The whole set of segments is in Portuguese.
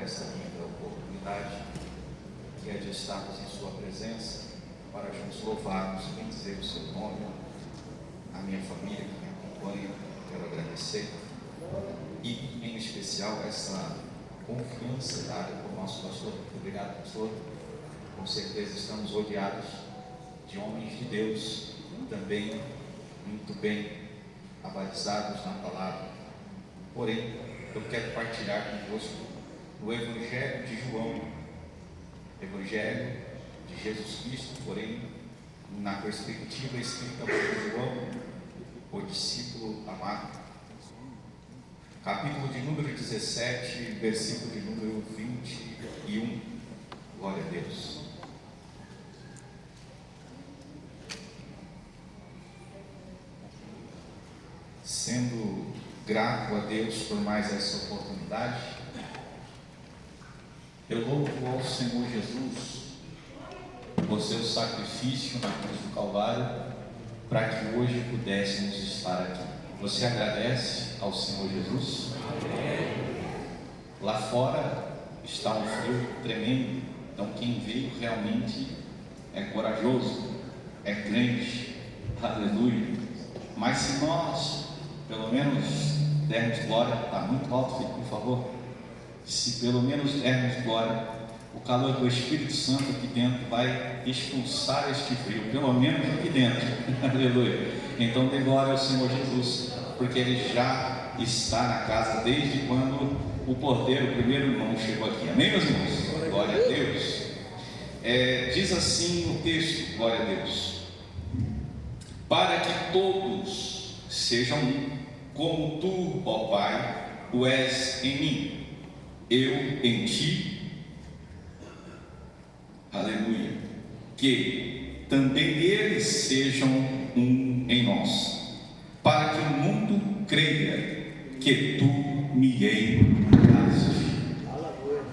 essa linda oportunidade que é de estarmos em Sua presença para juntos louvarmos e bendizer o Seu nome. A minha família que me acompanha, quero agradecer, e em especial essa confiança dada por nosso pastor. Muito obrigado, pastor. Com certeza estamos rodeados de homens de Deus também muito bem abalizados na palavra. Porém, eu quero partilhar convosco o Evangelho de João, Evangelho de Jesus Cristo, porém na perspectiva escrita por João, o discípulo amado, capítulo de número 17, versículo de número 21. Glória a Deus. Sendo grato a Deus por mais essa oportunidade, eu louvo ao Senhor Jesus por seu sacrifício na cruz do Calvário, para que hoje pudéssemos estar aqui. Você agradece ao Senhor Jesus? Lá fora está um frio tremendo, então quem veio realmente é corajoso, é crente, aleluia. Mas se nós, pelo menos, dermos glória, está muito alto, filho, por favor. Se pelo menos dermos glória, o calor do Espírito Santo aqui dentro vai expulsar este frio, pelo menos aqui dentro, aleluia. Então dê glória ao Senhor Jesus, porque Ele já está na casa desde quando o porteiro, o primeiro irmão, chegou aqui. Amém, meus irmãos? Glória a Deus. Diz assim o texto, glória a Deus: para que todos sejam um, como tu, ó Pai, o és em mim, eu em ti, aleluia, que também eles sejam um em nós, para que o mundo creia que tu me enviaste.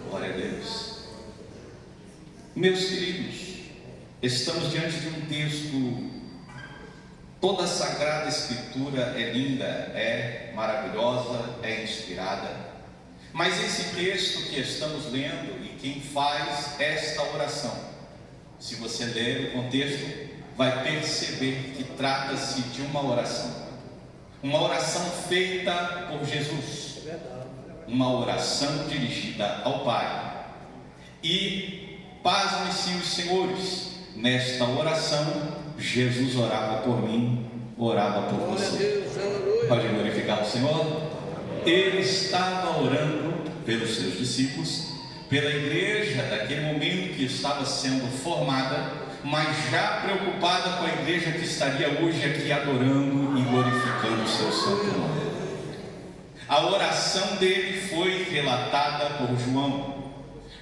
Glória a Deus. Meus queridos, estamos diante de um texto. Toda a Sagrada Escritura é linda, é maravilhosa, é inspirada. Mas esse texto que estamos lendo, e quem faz esta oração, se você ler o contexto, vai perceber que trata-se de uma oração feita por Jesus, uma oração dirigida ao Pai. E pasmem-se os senhores, nesta oração Jesus orava por mim, orava por você. Pode glorificar o Senhor? Ele estava orando pelos seus discípulos, pela igreja daquele momento que estava sendo formada, mas já preocupada com a igreja que estaria hoje aqui adorando e glorificando o seu santo nome. A oração dele foi relatada por João,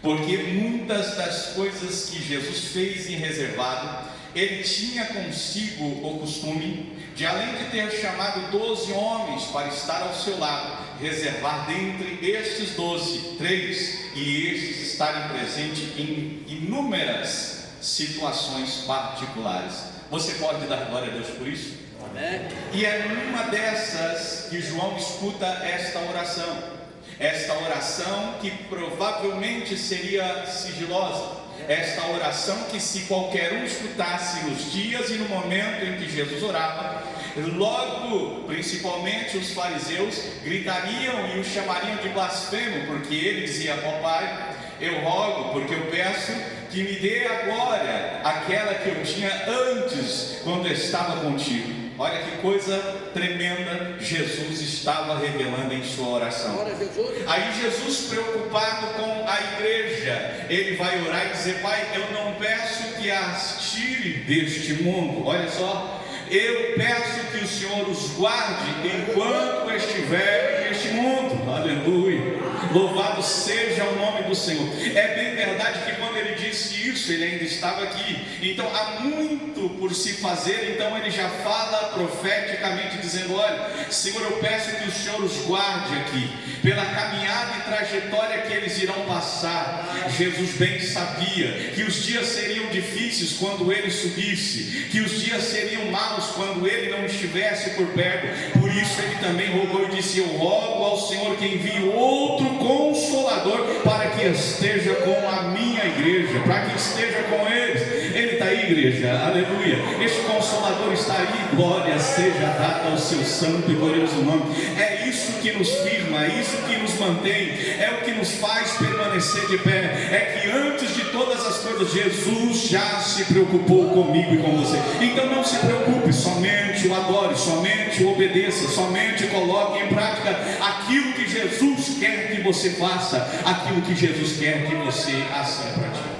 porque muitas das coisas que Jesus fez em reservado, ele tinha consigo o costume de, além de ter chamado 12 homens para estar ao seu lado, reservar dentre estes 12, 3, e estes estarem presentes em inúmeras situações particulares. Você pode dar glória a Deus por isso? Amém. E é numa dessas que João escuta esta oração que provavelmente seria sigilosa. Esta oração que, se qualquer um escutasse nos dias e no momento em que Jesus orava, logo, principalmente os fariseus, gritariam e o chamariam de blasfemo, porque ele dizia: ó Pai, eu rogo, porque eu peço que me dê a glória, aquela que eu tinha antes, quando estava contigo. Olha que coisa tremenda Jesus estava revelando em sua oração. Aí Jesus, preocupado com a igreja, ele vai orar e dizer: Pai, eu não peço que as tire deste mundo. Olha só, eu peço que o Senhor os guarde enquanto estiverem neste mundo. Aleluia. Louvado seja o nome do Senhor. É bem verdade que quando ele disse isso, ele ainda estava aqui. Então há muito por se fazer. Então ele já fala profeticamente, dizendo: olha, Senhor, eu peço que o Senhor os guarde aqui, pela caminhada e trajetória que eles irão passar. Jesus bem sabia que os dias seriam difíceis quando ele subisse, que os dias seriam maus amados quando ele não estivesse por perto. Por isso ele também rogou e disse: eu rogo ao Senhor que envie outro Consolador para que esteja com a minha igreja, para que esteja com eles. Ele está aí, igreja, aleluia. Este Consolador está aí, glória seja dada ao seu santo e glorioso nome. É isso que nos firma, é isso que nos mantém, é o que nos faz permanecer de pé. É que antes de todas as coisas, Jesus já se preocupou comigo e com você. Então não se preocupe, somente o adore, somente o obedeça, somente coloque em prática aquilo que Jesus quer que você faça, aquilo que Jesus quer que você assim pratique.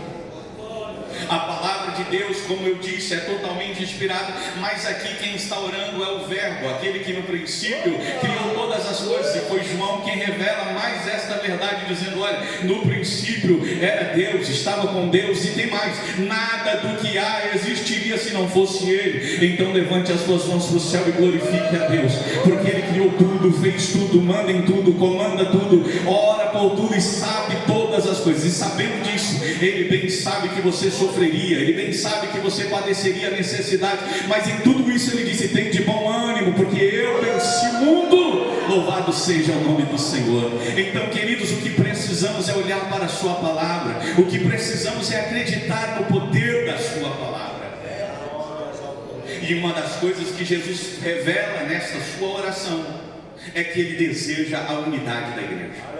A palavra de Deus, como eu disse, é totalmente inspirada, mas aqui quem está orando é o Verbo, aquele que no princípio criou todas as coisas, e foi João quem revela mais esta verdade, dizendo: olha, no princípio era Deus, estava com Deus, e tem mais, nada do que há existiria se não fosse Ele. Então levante as suas mãos para o céu e glorifique a Deus, porque Ele criou tudo, fez tudo, manda em tudo, comanda tudo, ora por tudo e sabe todas as coisas. E sabendo disso, Ele bem sabe que você sofreria, Ele bem sabe que você padeceria necessidade, mas em tudo isso Ele disse: tem de bom ânimo, porque eu venci o mundo. Louvado seja o nome do Senhor. Então, queridos, o que precisamos é olhar para a sua palavra, o que precisamos é acreditar no poder da sua palavra. E uma das coisas que Jesus revela nesta sua oração é que Ele deseja a unidade da igreja.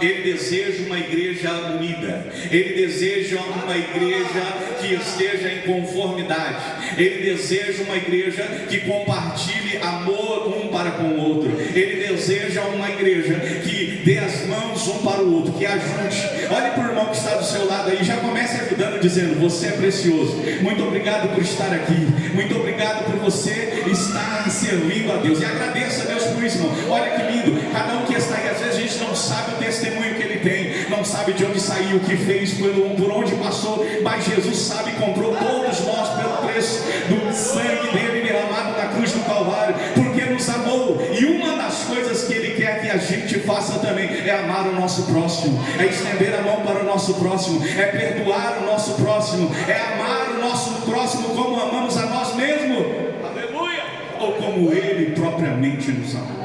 Ele deseja uma igreja unida. Ele deseja uma igreja que esteja em conformidade. Ele deseja uma igreja que compartilhe amor um para com o outro. Ele deseja uma igreja que dê as mãos um para o outro, que ajude. Olhe para o irmão que está do seu lado aí, já comece ajudando, dizendo: você é precioso, muito obrigado por estar aqui, muito obrigado por você estar servindo a Deus. E agradeça a Deus por isso, irmão. Olha que lindo, cada um que está aí, às vezes a gente não sabe o testemunho que ele tem, não sabe de onde saiu, o que fez, por onde passou, mas Jesus sabe, comprou todos nós pelo preço do sangue dele derramado na cruz do Calvário, porque nos amou. E uma das coisas que Ele quer que a gente faça também é amar o nosso próximo, é estender a mão para o nosso próximo, é perdoar o nosso próximo, é amar o nosso próximo como amamos a nós mesmos, aleluia, ou como Ele propriamente nos amou.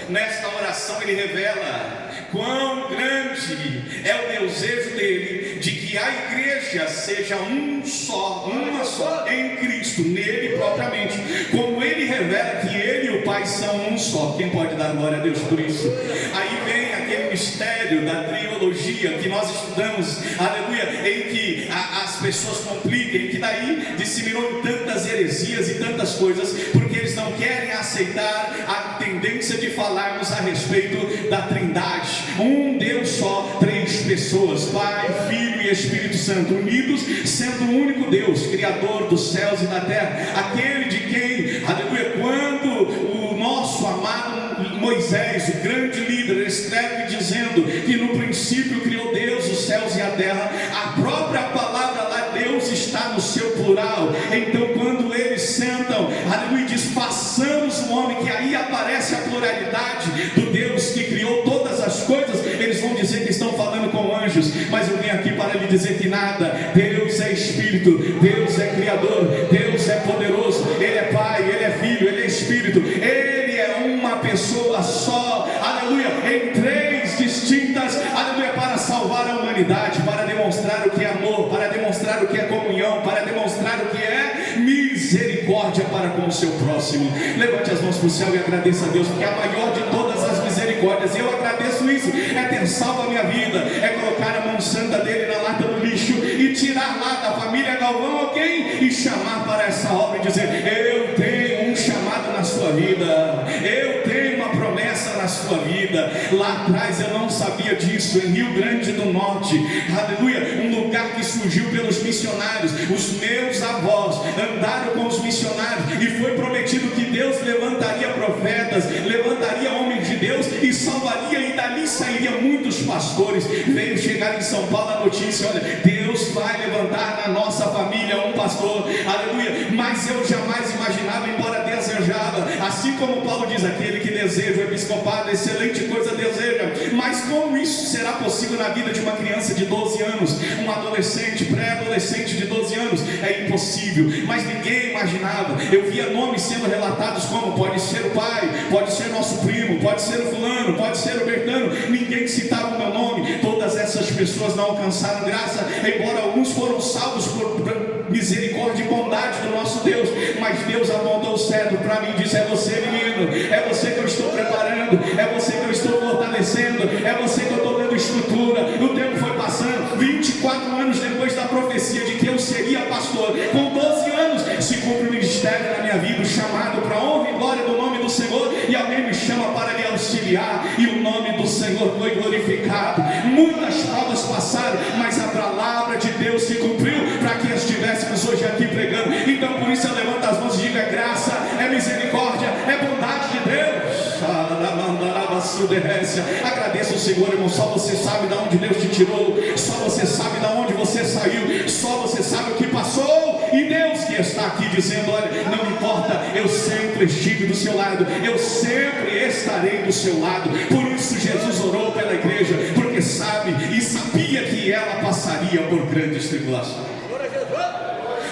Nesta oração Ele revela quão grande é o desejo dele de que a igreja seja um só, uma só em Cristo, nele propriamente, como Ele revela que Ele e o Pai são um só. Quem pode dar glória a Deus por isso? Aí vem aquele mistério da trilogia que nós estudamos, aleluia, em que as pessoas complicam, que daí disseminou tantas heresias e tantas coisas, porque eles não querem aceitar a tendência de falarmos a respeito da Trindade, um Deus só, três pessoas, Pai, Filho e Espírito Santo, unidos, sendo um único Deus, Criador dos céus e da terra, aquele de quem, aleluia, quando o nosso amado Moisés, o grande líder, escreve dizendo que no princípio criou Deus os céus e a terra, a própria palavra lá, Deus está no seu plural. Então quando eles sentam, aleluia, diz: façamos um homem, que aí aparece a pluralidade do Deus que criou todas as coisas. Eles vão dizer que estão falando com anjos, mas eu vim aqui para lhe dizer que nada. Deus é Espírito, Deus é Criador, Deus é poderoso, Ele é Pai, Ele é Filho, Ele é Espírito, Ele é uma pessoa só, aleluia, em três distintas, aleluia, para salvar a humanidade, para demonstrar o que é amor, para demonstrar o que é comunhão, para demonstrar o que é misericórdia para com o seu próximo. Levante as mãos para o céu e agradeça a Deus, porque a maior de todas as misericórdias, eu agradeço isso, é ter salvo a minha vida, é colocar a mão santa dele na lata do lixo e tirar lá da família Galvão alguém e chamar para essa obra e dizer: eu tenho um chamado na sua vida, eu tenho uma promessa na sua vida. Lá atrás eu não sabia disso, em Rio Grande do Norte, aleluia, um lugar que surgiu pelos missionários, os meus avós andaram com os missionários e foi prometido que Deus levantaria profetas, levantaria homens de Deus e salvaria, e dali sairia muitos pastores. Veio chegar em São Paulo a notícia: olha, Deus vai levantar na nossa família um pastor, aleluia. Mas eu jamais imaginava, embora desejava, assim como Paulo diz: aquele que deseja o episcopado, excelente coisa deseja. Mas como isso será possível na vida de uma criança de 12 anos, um adolescente, pré-adolescente de 12 anos? É impossível. impossível, mas ninguém imaginava. Eu via nomes sendo relatados como pode ser o pai, pode ser nosso primo, pode ser o fulano, pode ser o Bertano. Ninguém citava o meu nome. Todas essas pessoas não alcançaram graça, embora alguns foram salvos por misericórdia e bondade do nosso Deus. Mas Deus apontou o cetro para mim e disse: é você, menino, é você que eu estou preparando, é você que eu estou fortalecendo, é você que eu estou dando estrutura. O tempo foi passando, 24 anos depois da profecia de que eu seria pastor, com 12 anos se cumpre o ministério na minha vida, o chamado para a honra e glória do nome do Senhor, e alguém me chama para lhe auxiliar, e o nome do Senhor foi glorificado. Muitas provas passaram, mas a palavra de Deus se cumpriu para que estivéssemos hoje aqui pregando. Então por isso eu levanto as mãos e digo: é graça, é misericórdia, é bondade de Deus. Agradeça o Senhor, irmão. Só você sabe de onde Deus te tirou, só você sabe de onde você saiu, só você sabe o que passou. E Deus que está aqui dizendo: olha, não importa, eu sempre estive do seu lado, eu sempre estarei do seu lado. Por isso Jesus orou pela igreja, porque sabe e sabia que ela passaria por grandes tribulações.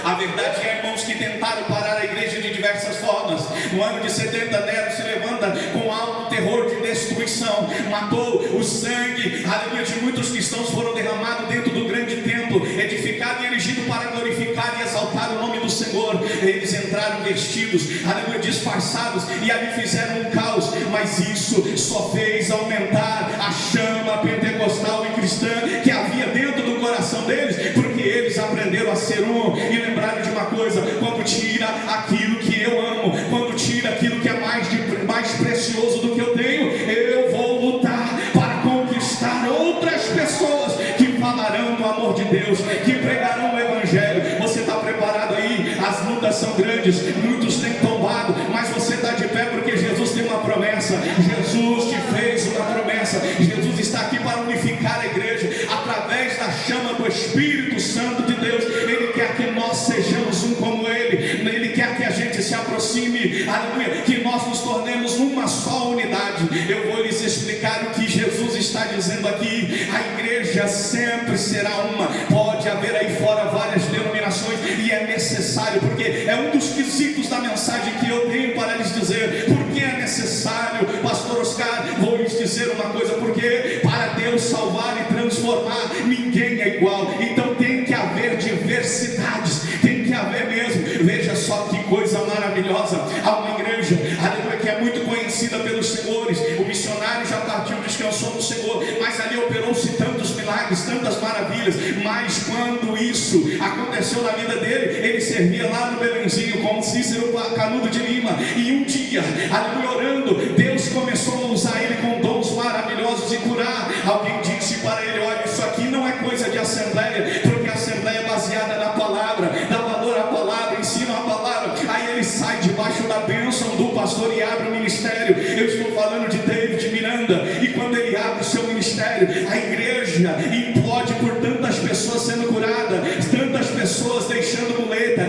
A verdade é, irmãos, que tentaram parar a igreja de diversas formas. No ano de 70, Nero se levanta com alto terror de destruição, matou. O sangue, aleluia, de muitos cristãos foram derramados dentro do grande templo, edificado e erigido para glorificar e exaltar o nome do Senhor. Eles entraram vestidos, aleluia, disfarçados, e ali fizeram um caos, mas isso só fez aumentar a chama pentecostal e cristã que havia dentro do coração deles, porque eles aprenderam a ser um e lembraram de uma coisa: quando tira aquilo que eu amo, quando tira aquilo que é mais precioso do que eu tenho, eu vou lutar para conquistar outras pessoas que falarão do amor de Deus, que pregarão o Evangelho. Você está preparado aí? As lutas são grandes, muitos têm tombado, mas você está de pé porque Jesus tem uma promessa. Jesus te fez uma promessa. Jesus está aqui para unificar a igreja através da chama do Espírito Santo de Deus. Ele quer que nós sejamos um como Ele. Ele quer que a gente se aproxime, aleluia, que nós nos tornemos uma só unidade. Eu vou lhes explicar o que Jesus está dizendo aqui. A igreja sempre será uma. Pode haver aí fora várias denominações, e é necessário, porque é um dos quesitos da mensagem que eu tenho para lhes dizer. Por que é necessário, pastor Oscar? Vou lhes dizer uma coisa: porque para Deus salvar e transformar, ninguém é igual. Então tem que haver diversidades, tem que haver mesmo. Veja só que coisa maravilhosa. Há uma igreja, aleluia, que é muito conhecida pelos senhores. O missionário já partiu, descansou no Senhor, mas ali operou-se tantos milagres, tantas maravilhas. Mas quando isso aconteceu na vida dele, ele servia lá no Belenzinho como Cícero Canudo de Lima, e um dia, aleluia, orando, Deus começou a usar ele com dons maravilhosos e curar. Alguém disse para ele: olha, isso aqui não é coisa de assembleia, porque a assembleia é baseada na palavra, dá valor à palavra, ensina a palavra. Aí ele sai debaixo da bênção do pastor e abre o ministério. Eu estou falando de David Miranda, e quando ele abre o seu ministério, a igreja implode por tantas pessoas sendo curadas, tantas pessoas deixando muleta,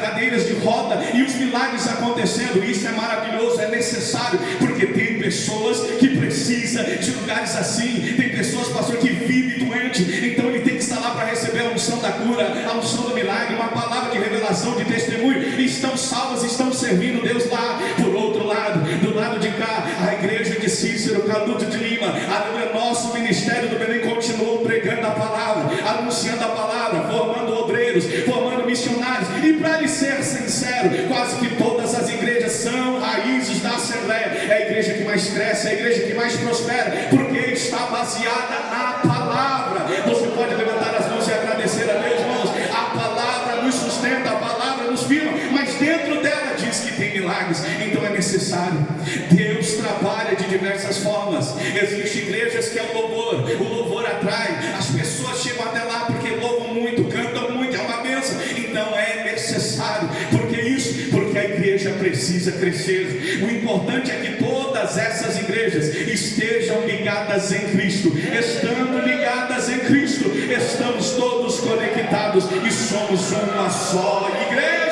cadeiras de roda, e os milagres acontecendo. Isso é maravilhoso, é necessário, porque tem pessoas que precisam de lugares assim. Tem pessoas, pastor, que vivem doente, então ele tem que estar lá para receber a unção da cura, a unção do milagre, uma palavra de revelação, de testemunho. E estão salvas, estão servindo Deus lá. Por outro lado, do lado de cá, a igreja de Cícero Canudo de Lima, aleluia, nosso ministério do Belém continuou pregando a palavra, anunciando a palavra, formando obreiros, formando missionários. E para lhe ser sincero, quase que todas as igrejas são raízes da Assembleia. É a igreja que mais cresce, é a igreja que mais prospera, porque está baseada na palavra. Você pode levantar as mãos e agradecer a Deus, irmãos. A palavra nos sustenta, a palavra nos firma, mas dentro dela diz que tem milagres. Então é necessário. Deus trabalha de diversas formas. Existem igrejas que é o louvor atrai, as pessoas chegam até lá porque louvam muito, cantam muito, é uma bênção. Então é necessário. Por que isso? Porque a igreja precisa crescer. O importante é que todas essas igrejas estejam ligadas em Cristo. Estando ligadas em Cristo, estamos todos conectados e somos uma só igreja.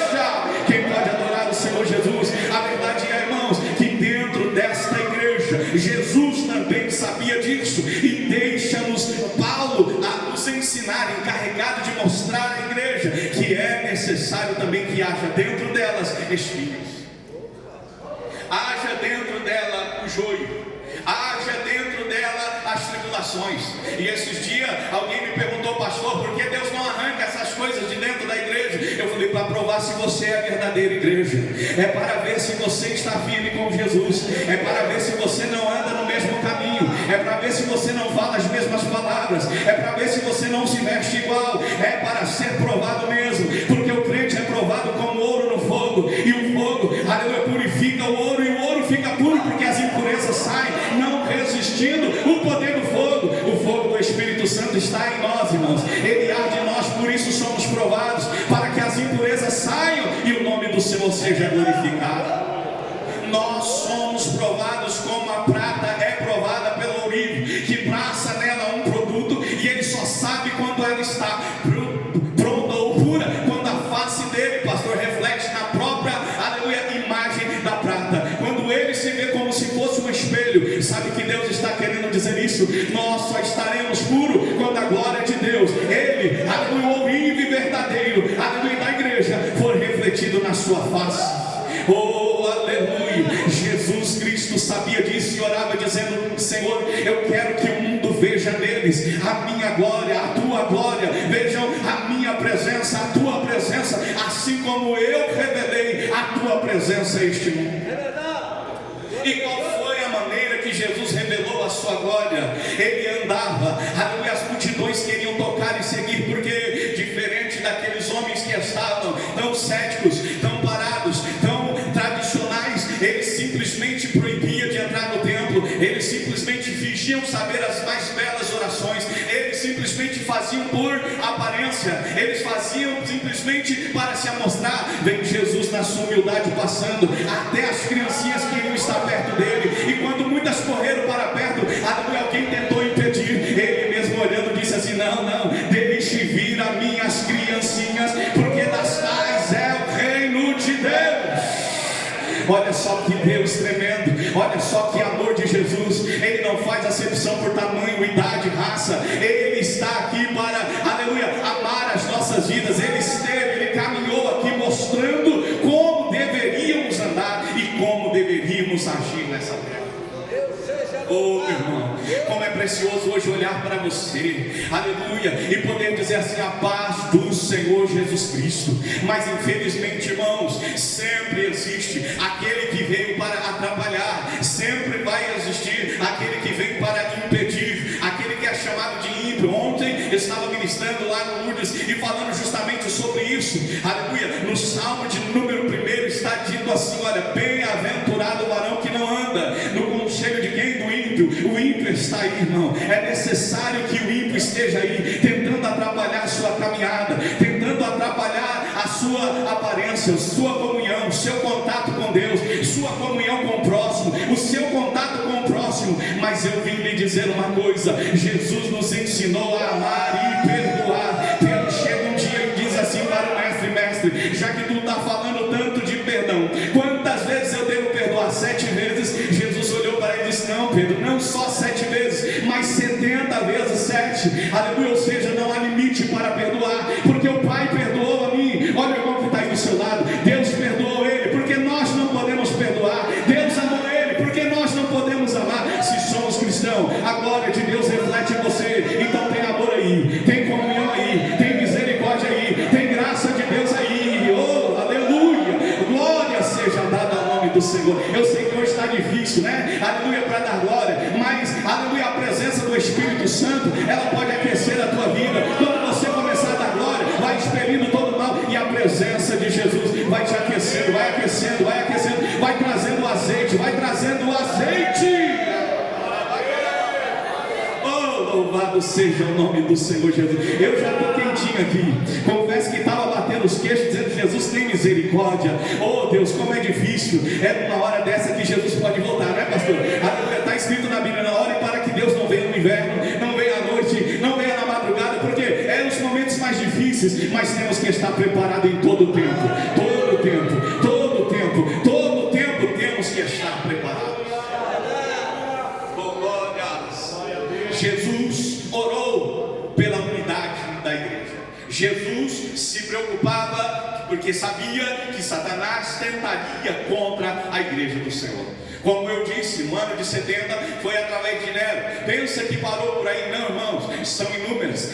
Quem pode adorar o Senhor Jesus? A verdade é, irmãos, que dentro desta igreja, Jesus também sabia disso, e deixa-nos Paulo a nos ensinar, encarregado de mostrar à igreja que que é necessário também que haja dentro delas espinhos, haja dentro dela o joio, haja dentro dela as tribulações. E esses dias alguém me perguntou: pastor, por que Deus não arranca essas coisas de dentro da igreja? Eu falei: para provar se você é a verdadeira igreja, é para ver se você está firme com Jesus, é para ver se você não anda no mesmo caminho, é para ver se você não fala as mesmas palavras, é para ver se você não se veste igual, é para ser provado mesmo, porque o crente é provado como ouro no fogo, e o fogo, aleluia, purifica o ouro, e o ouro fica puro porque as impurezas saem, não resistindo o poder do fogo. O fogo do Espírito Santo está em nós, irmãos, ele arde em nós, por isso somos provados, para que as impurezas saiam e o nome do Senhor seja glorificado. Nós somos provados como a prata é provada pelo ourive, que passa nela um produto e ele só sabe quando ela está pronta ou pura, quando a face dele, pastor, reflete na própria, aleluia, imagem da prata. Quando ele se vê como se fosse um espelho, sabe que Deus está querendo dizer isso? Nós só estaremos puros quando a glória de Deus, ele, aleluia, o ourive verdadeiro, aleluia, da igreja, for refletido na sua face. Oh, aleluia! Jesus Cristo sabia disso e orava dizendo: Senhor, eu quero que o mundo veja neles a minha glória, a tua glória, vejam a minha presença, a tua presença, assim como eu revelei a tua presença a este mundo. E qual foi a maneira que Jesus revelou a sua glória? Ele andava, aleluia, as multidões queriam tocar e seguir, porque diferente daqueles homens que estavam tão céticos, tão parados, tão tradicionais, eles simplesmente proibiam de entrar no templo, eles simplesmente fingiam saber as mais belas orações, eles simplesmente faziam por aparência, eles faziam simplesmente para se amostrar. Vem Jesus na sua humildade passando, até as criancinhas queriam estar perto dele, e quando muitas correram para perto, alguém tentou impedir, ele mesmo olhando disse assim: não, não, deixe vir a minhas criancinhas, porque das tais é o reino de Deus. Olha só que Deus tremendo, olha só que amor de Jesus. Ele não faz acepção por tamanho, idade, raça. Ele está aqui para, aleluia, amar as nossas vidas. Ele esteve, ele caminhou aqui mostrando como deveríamos andar e como deveríamos agir nessa terra. Oh, meu irmão, como é precioso hoje olhar para você, aleluia, e poder dizer assim: a paz do Senhor Jesus Cristo. Mas infelizmente, irmãos, sempre existe aquele que veio para atrapalhar, sempre vai existir aquele que vem para impedir, aquele que é chamado de ímpio. Ontem eu estava ministrando lá no Lourdes e falando justamente sobre isso, aleluia. No Salmo de número 1 está dito assim: olha, bem-aventurado o varão que não anda no conselho de quem? Do ímpio. O ímpio está aí, irmão. É necessário que o ímpio esteja aí, tentando atrapalhar a sua caminhada, tentando atrapalhar a sua aparência, sua comunhão, seu contato com Deus, sua comunhão com o próximo, o seu contato com o próximo. Mas eu vim lhe dizer uma coisa: Jesus nos ensinou a amar e perdoar. Ele chega um dia e diz assim para o mestre: mestre, já que tu está falando tanto de perdão, quantas vezes eu devo perdoar? 7 vezes. Jesus olhou para ele e disse: não, Pedro, não só 7 vezes, mas 70 vezes 7. Aleluia, ou seja, não há limite para perdoar, porque o Pai perdoou a mim. Olha o irmão que está aí do seu lado, Deus perdoou ele, porque nós não podemos perdoar. Deus amou ele, porque nós não podemos amar. Se somos cristãos, a glória de Deus reflete em você. Então tem amor aí, tem comunhão aí, tem misericórdia aí, tem graça de Deus aí. Oh, aleluia, glória seja dada ao nome do Senhor. Eu sei que hoje está difícil, né? Aleluia, para dar glória, mas aleluia, a presença do Espírito Santo, ela pode aquecer a tua vida. Quando você começar a dar glória, vai expelindo todo o mal, e a presença de Jesus vai te aquecendo, vai aquecendo, vai aquecendo, vai trazendo o azeite, vai trazendo o azeite. Oh, louvado seja o nome do Senhor Jesus. Eu já estou quentinho aqui, confesso que estava batendo os queixos, dizendo: Jesus, tem misericórdia. Oh Deus, como é difícil. É numa hora dessa que Jesus pode voltar, não é, pastor? Está escrito na Bíblia: na hora para que Deus não venha no inverno, não venha à noite, não venha na madrugada, porque é os momentos mais difíceis, mas temos que estar preparados em todo o tempo, todo o tempo, todo o tempo, todo o tempo temos que estar preparados. Oh, glórias. Jesus orou pela unidade da igreja. Jesus se preocupava estava, porque sabia que Satanás tentaria contra a igreja do Senhor. Como eu disse, no ano de 70 foi através de Nero. Pensa que parou por aí? Não, irmãos, são inúmeras,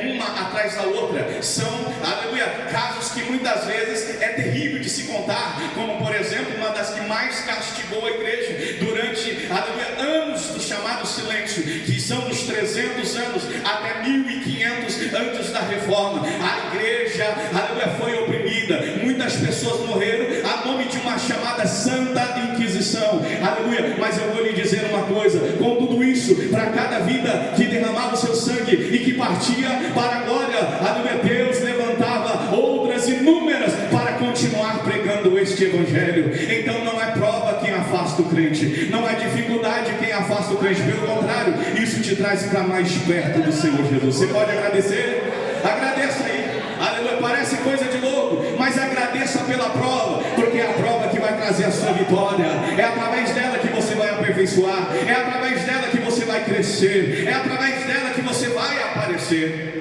uma atrás da outra. São, aleluia, casos que muitas vezes é terrível de se contar, como por exemplo, uma das que mais castigou a igreja durante, aleluia, anos do chamado silêncio, que são dos 300 anos até 1500 antes da reforma. A igreja, aleluia, foi oprimida, muitas pessoas morreram a nome de uma chamada Santa Inquisição. Aleluia, mas eu vou lhe dizer uma coisa: com tudo isso, para cada vida que derramava o seu sangue e que partia para a glória, aleluia, Deus levantava outras inúmeras para continuar pregando este evangelho. Então não é prova quem afasta o crente, não é dificuldade quem afasta o crente, pelo contrário, isso te traz para mais perto do Senhor Jesus. Você pode agradecer? Agradeça aí. Aleluia, parece coisa de louco, mas agradeça pela prova, porque é a prova que vai trazer a sua vitória. É através dela que você vai aperfeiçoar, é através dela que você vai crescer, é através dela que você vai aparecer.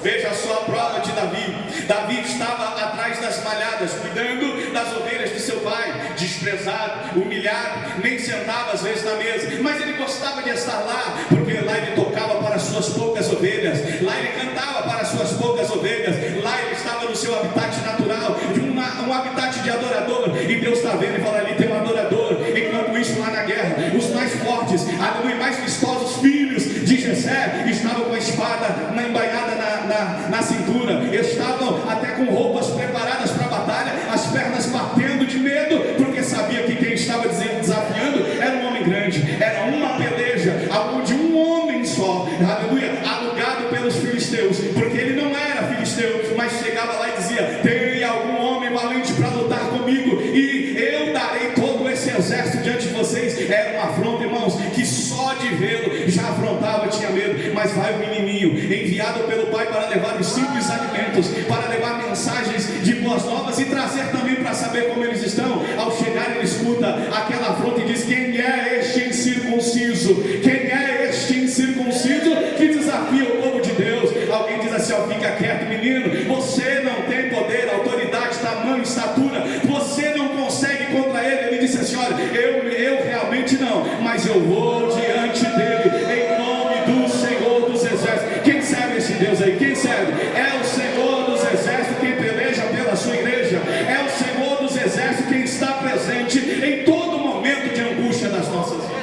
Veja só a prova de Davi. Davi estava atrás das malhadas, cuidando das ovelhas de seu pai, desprezado, humilhado, nem sentava às vezes na mesa, mas ele gostava de estar lá, porque lá ele tocava para as suas poucas ovelhas, lá ele cantava para as suas poucas ovelhas, lá ele estava no seu habitat natural, um habitat de adorador, e Deus está vendo e fala: ali tem um adorador. Enquanto isso, lá na guerra, os mais fortes, aleluia, mais vistosos filhos de Jessé estavam com a espada embainhada na cintura, estavam até com roupas preparadas para a batalha, as pernas batendo de medo, porque sabia que quem estava desafiando era um homem grande, era uma peleja onde um homem só, aleluia, alugado pelos filisteus, porque ele não era filisteu, mas chegava lá e dizia: tem algum homem valente para lutar comigo, e eu darei todo esse exército diante de vocês. Era uma afronta, irmãos, que só de vê-lo já afrontava, tinha medo. Mas vai o menininho, enviado pelo pai para levar os simples alimentos, para levar mensagens de boas novas e trazer também para saber como eles estão. Ao chegar, ele escuta aquela afronta e diz: quem é este incircunciso? Quem é este incircunciso que desafia o povo de Deus? Alguém diz assim: ó, fica quieto, menino, você não tem poder, autoridade, tamanho, estatura, você não consegue contra ele. Ele disse assim: olha, eu realmente não, mas eu vou diante dele, em nome do Senhor dos Exércitos. Quem serve esse Deus aí? Quem serve? É o Senhor dos Exércitos quem peleja pela sua igreja, é o Senhor dos Exércitos quem está presente em todo momento de angústia das nossas vidas.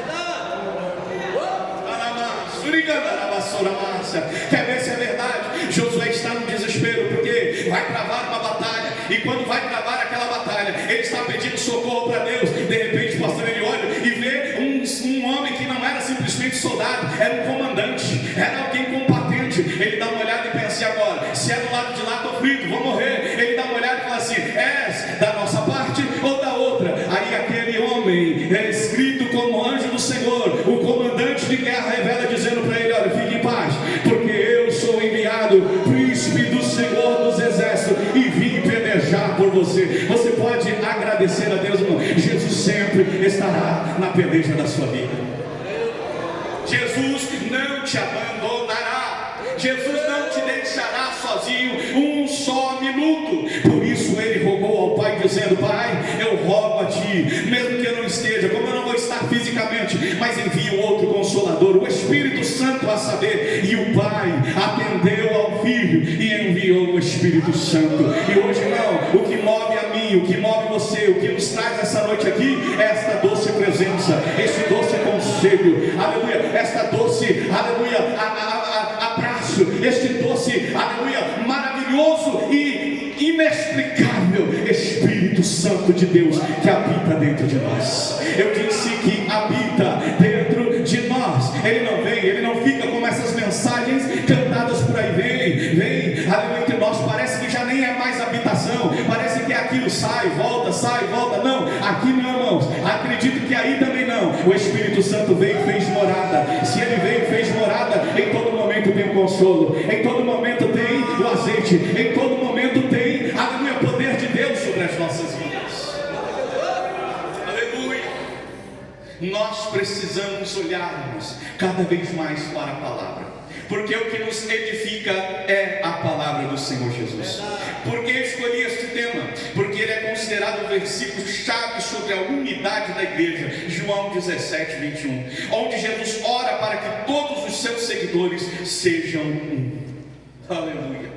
Quer ver se é verdade? Josué está no desespero, porque vai travar uma batalha, e quando vai travar aquela batalha, ele está pedindo socorro para Deus. De repente, pastor, ele olha e vê um homem que não era simplesmente soldado, era um comandante, era alguém com patente. Ele dá uma olhada e pensa: e agora? Se é do lado de lá, estou frito, vou morrer. Ele dá uma olhada e fala assim: és da nossa parte ou da outra? Aí aquele homem é escrito como anjo do Senhor, o comandante de guerra, revela dizendo para ele: olha, fique em paz, porque eu sou enviado, príncipe do Senhor dos Exércitos, e vim pelejar por você. Você pode agradecer a Deus, irmão. Jesus sempre estará na peleja da sua vida. Jesus não te abandonará, Jesus não te deixará sozinho um só minuto. Por isso ele rogou ao Pai dizendo: Pai, eu rogo a Ti, mesmo que eu não esteja, como eu não vou estar fisicamente, mas envia um outro Consolador, o Espírito Santo, a saber. E o Pai atendeu ao Filho e enviou o Espírito Santo. E hoje, não, o que move a mim, o que move você, o que nos traz essa noite aqui é esta doce presença, esse doce conselho, aleluia, esta doce, aleluia, abraço, este doce, aleluia, maravilhoso e inexplicável Espírito Santo de Deus que habita dentro de nós. Eu disse que habita dentro de nós. Ele não fica como essas mensagens cantadas por aí, vem, aleluia, entre nós. Parece que já nem é mais habitação, parece que aquilo sai, volta, não, aqui não, irmãos, acredito que aí também não. O Espírito Santo veio e fez morada. Se ele veio e fez morada, em todo momento tem o consolo, em todo momento tem o azeite, em todo momento tem, aleluia, o poder de Deus sobre as nossas vidas. Aleluia. Nós precisamos olharmos cada vez mais para a palavra. Porque o que nos edifica é a palavra do Senhor Jesus. Por que escolhi este tema? Porque ele é considerado o versículo chave sobre a unidade da igreja. João 17, 21, onde Jesus ora para que todos os seus seguidores sejam um. Aleluia.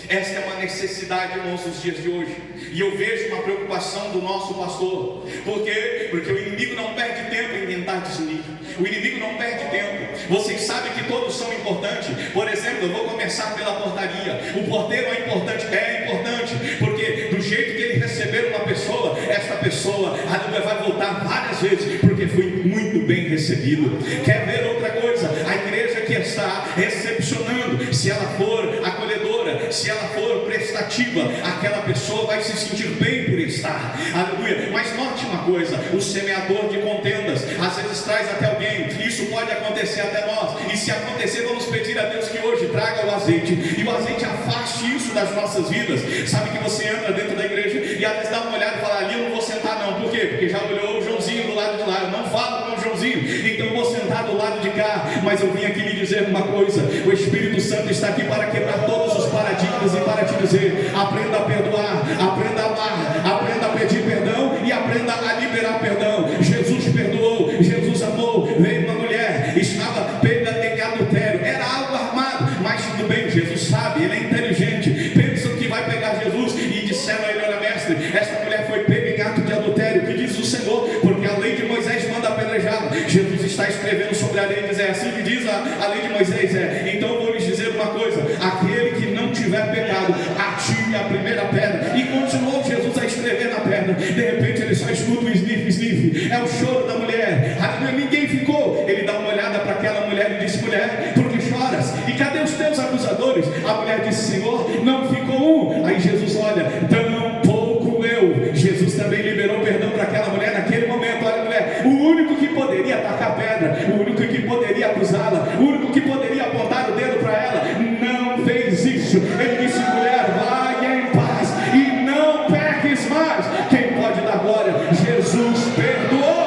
Esta é uma necessidade, irmãos, nos dias de hoje. E eu vejo uma preocupação do nosso pastor. Por quê? Porque o inimigo não perde tempo em tentar desunir. O inimigo não perde tempo. Vocês sabem que todos são importantes. Por exemplo, eu vou começar pela portaria. O porteiro é importante? É importante. Porque do jeito que ele receber uma pessoa, essa pessoa vai voltar várias vezes, porque foi muito bem recebido. Quer ver outra coisa? A igreja que está recepcionando, se ela for acolhedora, se ela for prestativa, aquela pessoa vai se sentir bem por estar. Aleluia. Mas note uma coisa: o semeador de contendas às vezes traz até alguém. Isso pode acontecer até nós. E se acontecer, vamos pedir a Deus que hoje traga o azeite, e o azeite afaste isso das nossas vidas. Sabe que você entra dentro da igreja e às vezes dá uma olhada e fala: ali eu não vou sentar não. Por quê? Porque já olhou o Joãozinho do lado de lá. Eu não falo com o Joãozinho, então eu vou sentar do lado de cá. Mas eu vim aqui lhe dizer uma coisa: o Espírito Santo está aqui para quebrar todos os paradigmas e para te dizer: aprenda a perdoar, aprenda a amar, aprenda a pedir perdão e aprenda a liberar perdão. Jesus perdoou, Jesus amou. Veio uma mulher, estava pega em adultério, era algo armado, mas tudo bem, Jesus sabe, ele é inteligente. Pensam que vai pegar Jesus e disseram a ele: olha, mestre, esta mulher foi pega em ato de adultério. Que diz o Senhor? Porque a lei de Moisés manda apedrejá-la. Jesus está escrevendo sobre a lei e diz: é assim que diz a lei de Moisés. Então eu vou lhes dizer uma coisa: aquele que não tiver pecado, atire a primeira pedra. E continuou Jesus a escrever na pedra. De repente ele só escuta o sniff, sniff. É o choro da mulher. Ninguém ficou. Ele dá uma olhada para aquela mulher e disse: mulher, por que choras? E cadê os teus acusadores? A mulher disse: Senhor, não ficou um. Aí Jesus olha: tão pouco eu. Jesus também liberou perdão para aquela mulher naquele momento. Olha, mulher, o único que poderia atacar pedra, o único que poderia acusá-la, o único que poderia apontar o dedo para ela, não fez isso. Ele disse: mulher, vai em paz e não peques mais. Quem pode dar glória? Jesus perdoou.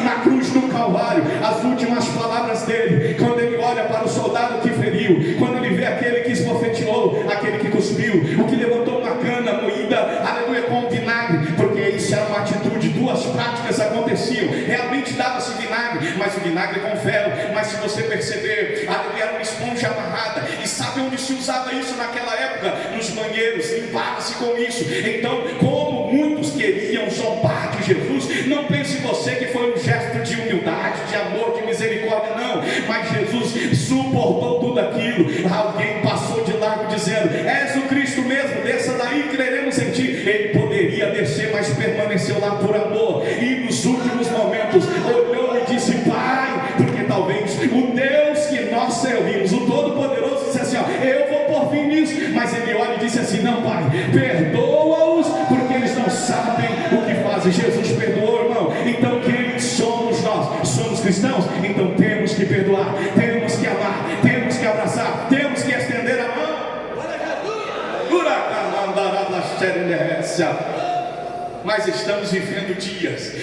Na cruz do Calvário, as últimas palavras dele, quando ele olha para o soldado que feriu, quando ele vê aquele que esbofeteou, aquele que cuspiu, o que levantou uma cana moída, aleluia, com vinagre, porque isso era uma atitude. Duas práticas aconteciam: realmente dava-se vinagre, mas o vinagre com fel. Mas se você perceber, aleluia, era uma esponja amarrada. E sabe onde se usava isso naquela época? Nos banheiros, limpava-se com isso. Então, como muitos queriam zombar de Jesus, não pense você que foi um gesto de humildade, de amor, de misericórdia, não. Mas Jesus suportou tudo aquilo. Alguém passou de largo dizendo: és o Cristo mesmo, desça daí, creremos em ti. Ele poderia descer, mas permaneceu lá por amor. E nos últimos momentos olhou e disse: Pai, porque talvez o Deus que nós servimos, o Todo-Poderoso, disse assim: ó, eu vou por fim nisso. Mas ele olha e disse assim: não, Pai, perdoa-os, porque eles não sabem o que fazem. Jesus perdoou, irmão. Então quem somos nós? Somos cristãos? Então temos que perdoar, temos que amar, temos que abraçar, temos que estender a mão. Mas estamos vivendo dias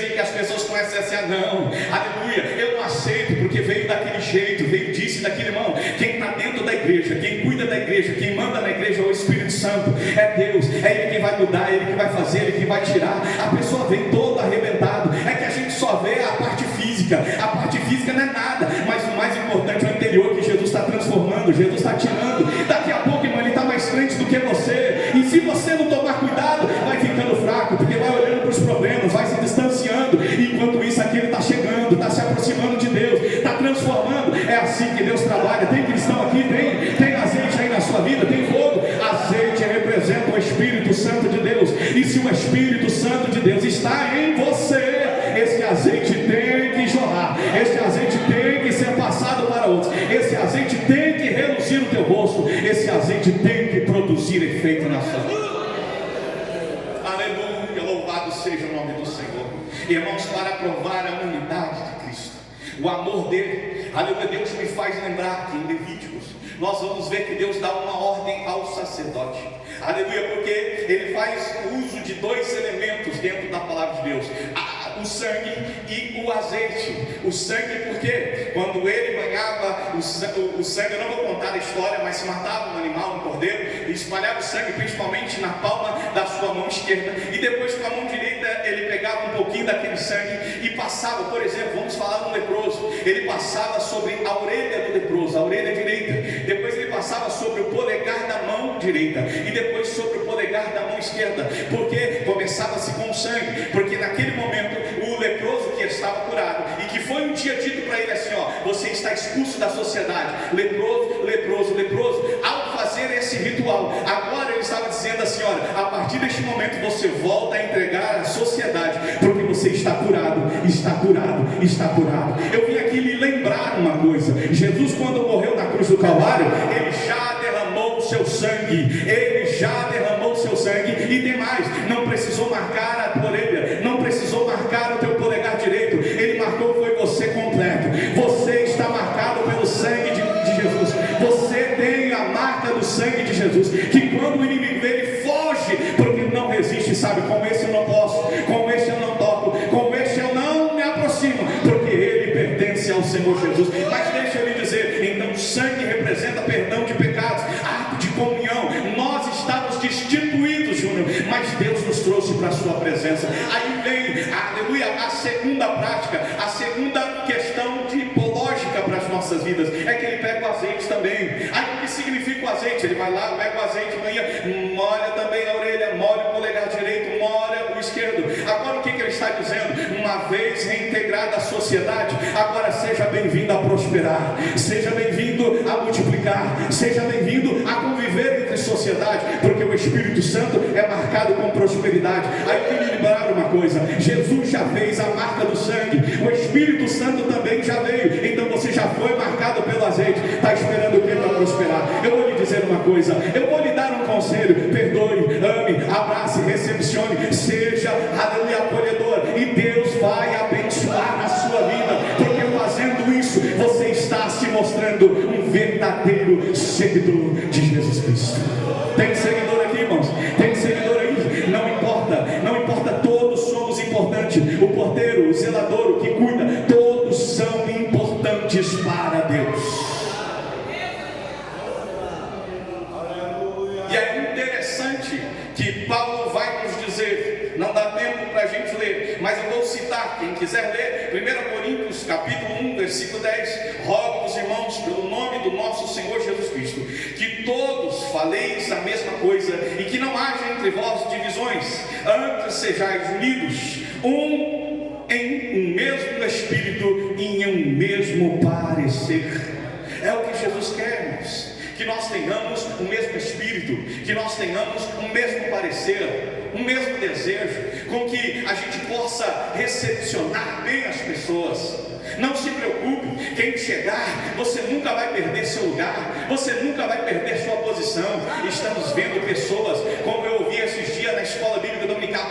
em que as pessoas começam a dizer assim: não, aleluia, eu não aceito, porque veio daquele jeito, veio disso e daquele. Irmão, quem está dentro da igreja, quem cuida da igreja, quem manda na igreja é o Espírito Santo, é Deus, é Ele quem vai mudar, é Ele que vai fazer, é Ele que vai tirar. A pessoa vem toda arrebentada, é que a gente só vê a parte física não é nada, mas o mais importante é o interior, que Jesus está transformando, Jesus está tirando. Daqui a pouco, irmão, Ele está mais crente do que você, e se você não tomar cuidado, vai ficando fraco, porque vai olhando para os problemas, vai se distanciando. Enquanto isso, aqui ele está chegando, está se aproximando de Deus, está transformando. É assim que Deus trabalha. Tem cristão aqui? Tem azeite aí na sua vida? Tem fogo? Azeite representa o Espírito Santo de Deus. E se o Espírito Santo de Deus está em você, esse azeite tem que jorrar, esse azeite tem que ser passado para outros, esse azeite tem que reluzir o teu rosto, esse azeite tem que produzir efeito na sua vida. Louvado seja o nome do Senhor. Irmãos, para provar a unidade de Cristo, o amor dele, aleluia, Deus me faz lembrar que em Levíticos nós vamos ver que Deus dá uma ordem ao sacerdote, aleluia, porque ele faz uso de dois elementos dentro da palavra de Deus. o sangue e o azeite. O sangue porque quando ele banhava o sangue, eu não vou contar a história, mas se matava um animal, um cordeiro, e espalhava o sangue principalmente na palma da sua mão esquerda, e depois com a mão direita ele pegava um pouquinho daquele sangue e passava, por exemplo, vamos falar do leproso, ele passava sobre a orelha do leproso, a orelha direita, depois ele passava sobre o polegar da mão direita, e depois sobre o polegar da mão esquerda, porque começava-se com o sangue, porque naquele momento o leproso que estava curado, e que foi um dia dito para ele assim, ó, você está expulso da sociedade, leproso, leproso, leproso, ao fazer esse ritual, agora ele estava dizendo assim, olha, a partir deste momento você volta a entregar à sociedade, porque você está curado, está curado, está curado. Eu vim aqui lhe lembrar uma coisa, Jesus quando morreu na cruz do Calvário, ele já derramou o seu sangue, ele já derramou o seu sangue, e tem mais, não precisou marcar a tua orelha, não precisou marcar o teu polegar direito, ele marcou, foi você completo, você está marcado pelo sangue de Jesus, você tem a marca do sangue de Jesus, que quando o inimigo vê, ele foge, porque não resiste, sabe, com esse eu não posso, com esse eu não toco, com esse eu não me aproximo, porque ele pertence ao Senhor Jesus. Mas deixa eu lhe dizer, então o sangue representa perdão de pecados, ato de comunhão, nós estávamos destituídos, Júnior, mas Deus nos trouxe para a sua presença. Aí vem, aleluia, a segunda prática, a segunda questão tipológica para as nossas vidas, é que ele pega o azeite também. Aí o que significa o azeite? Ele vai lá, pega o azeite, molha também a orelha, molha o polegar direito, molha o esquerdo. Agora o que ele está dizendo? Uma vez reintegrada à sociedade, agora seja bem-vindo a prosperar, seja bem-vindo a multiplicar, seja bem-vindo a conviver entre sociedade, porque o Espírito Santo é marcado com prosperidade. Aí eu queria lembrar uma coisa, Jesus já fez a marca do sangue, o Espírito Santo também já veio, então você já foi marcado pelo azeite, está esperando o que para prosperar? Eu vou lhe dizer uma coisa, eu vou lhe dar um conselho, perdoe, ame, abrace, recepcione, seja, aleluia, acolhedor, e Deus vai abençoar a sua vida, porque fazendo isso, você está se mostrando um verdadeiro seguidor de Jesus Cristo. Tem seguidor aqui, irmãos? Tem seguidor aí? Não importa, não importa, todos somos importantes, o porteiro, o zelador, o que cuida, todos são importantes para Deus. E é interessante que Paulo vai nos dizer, não dá tempo para a gente ler, mas eu vou citar, quem quiser ler, 1 Coríntios capítulo 1, versículo 10, rogo os irmãos, pelo nome do nosso Senhor Jesus Cristo, que todos faleis a mesma coisa, e que não haja entre vós divisões, antes sejais unidos, em um mesmo Espírito e em um mesmo parecer. É o que Jesus quer, irmãos, que nós tenhamos o mesmo espírito, que nós tenhamos o mesmo parecer, o mesmo desejo, com que a gente possa recepcionar bem as pessoas. Não se preocupe, quem chegar, você nunca vai perder seu lugar, você nunca vai perder sua posição. Estamos vendo pessoas, como eu ouvi esses dias na escola bíblica dominical,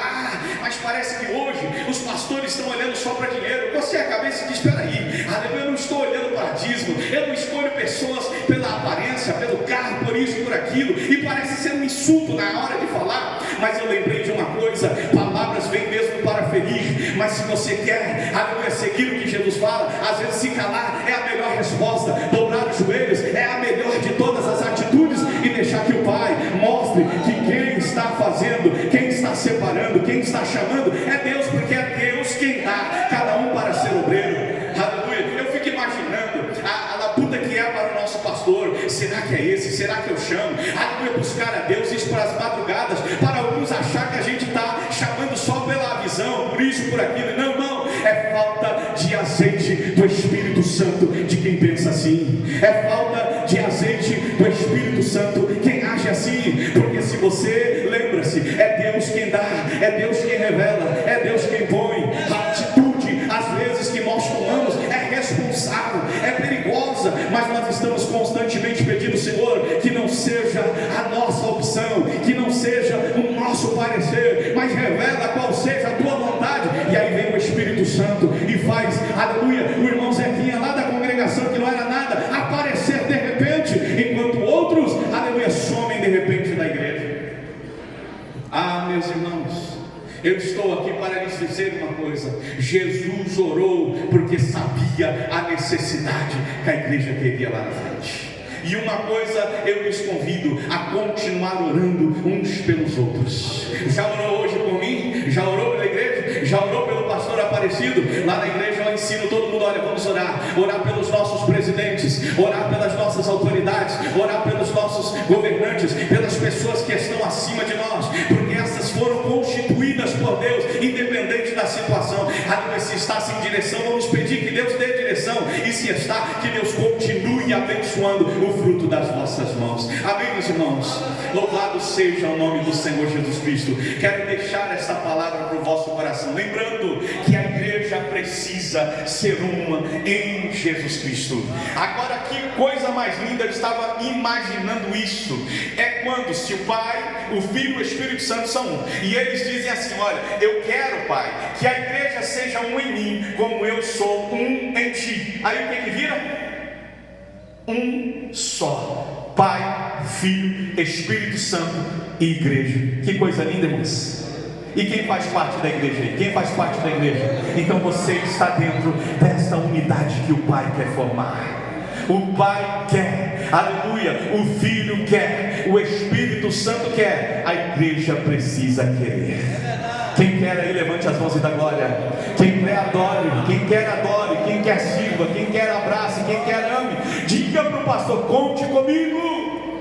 mas parece que hoje os pastores estão olhando só para dinheiro. Você a cabeça e diz, espera aí, eu não estou olhando para dízimo, eu não escolho pessoas pela aparência, pelo carro, por isso e por aquilo, e parece ser um insulto na hora de falar, mas eu lembrei de uma coisa, palavras vêm mesmo para ferir, mas se você quer, seguir o que Jesus fala, às vezes se calar é a melhor resposta, dobrar os joelhos é a melhor de todas as atitudes, e deixar que o Pai mostre que quem está fazendo, quem está separando, quem está chamando, é Deus, porque é Deus quem dá cada um para ser obreiro. Aleluia. Eu fico imaginando a labuta que é para o nosso pastor. Será que é esse? Será que eu chamo? Aleluia, buscar a Deus, isso para as madrugadas, para alguns achar que a gente está chamando só pela visão, por isso, por aquilo. Não, não, é falta de azeite do Espírito Santo de quem pensa assim, é falta de azeite do Espírito Santo quem age assim, porque se você, lembra-se, é Deus quem dá, é Deus quem revela, é Deus quem põe. A atitude, às vezes, que nós tomamos é responsável, é perigosa, mas nós estamos constantemente pedindo, Senhor, que não seja a nossa opção, que não seja o nosso parecer, mas revela qual seja a tua vontade. E aí vem o Espírito Santo e faz, aleluia, o irmão Zequinha lá da congregação, que não era nada, aparecer de repente, enquanto outros, aleluia, somem de repente da igreja. Meus irmãos, Eu estou aqui para lhes dizer uma coisa: Jesus orou porque sabia a necessidade que a igreja teria lá na frente. E uma coisa eu lhes convido a continuar orando uns pelos outros. Já orou hoje por mim? Já orou pela igreja? Já orou pelo pastor Aparecido? Lá na igreja eu ensino todo mundo: olha, vamos orar. Orar pelos nossos presidentes, orar pelas nossas autoridades, orar pelos nossos governantes, pelas pessoas que estão acima de nós, porque essas foram constituídas por Deus, independente da situação. Se está sem direção, vamos pedir que Deus dê direção, e se está, que Deus continue abençoando o fruto das vossas mãos. Amém, meus irmãos? Louvado seja o nome do Senhor Jesus Cristo. Quero deixar essa palavra para o vosso coração, lembrando que a igreja precisa ser uma em Jesus Cristo. Agora, que coisa mais linda, eu estava imaginando isso. É quando, se o Pai, o Filho e o Espírito Santo são um, e eles dizem assim: olha, eu quero, Pai, que a igreja seja um em mim, como eu sou um em ti. Aí o que vira? Um só. Pai, Filho, Espírito Santo e igreja. Que coisa linda, irmãos. E quem faz parte da igreja aí? Quem faz parte da igreja? Então você está dentro dessa unidade que o Pai quer formar. O Pai quer, aleluia, o Filho quer, o Espírito Santo quer, a igreja precisa querer. Quem quer aí, levante as mãos e dá glória. Quem quer adore, quem quer sirva, quem quer abrace, quem quer ame. Diga para o pastor: conte comigo.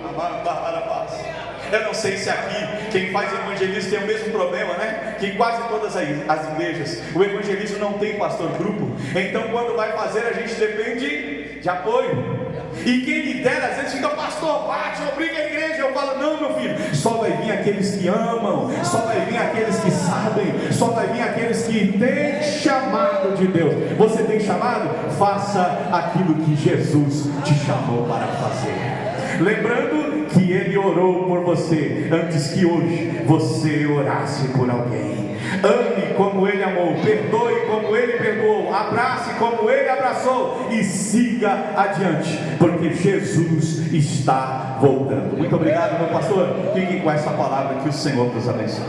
Eu não sei se aqui quem faz evangelismo tem o mesmo problema, né? Que em quase todas as igrejas o evangelismo não tem pastor grupo. Então quando vai fazer, a gente depende de apoio. E quem lidera às vezes fica: pastor, bate, obriga a igreja. Eu falo: não, meu filho, só vai vir aqueles que amam, só vai vir aqueles que sabem, só vai vir aqueles que têm chamado de Deus. Você tem chamado? Faça aquilo que Jesus te chamou para fazer. Lembrando que Ele orou por você antes que hoje você orasse por alguém. Ame como Ele amou, perdoe como Ele perdoou, abrace como Ele abraçou e siga adiante, porque Jesus está voltando. Muito obrigado, meu pastor. Fiquem com essa palavra, que o Senhor nos abençoe.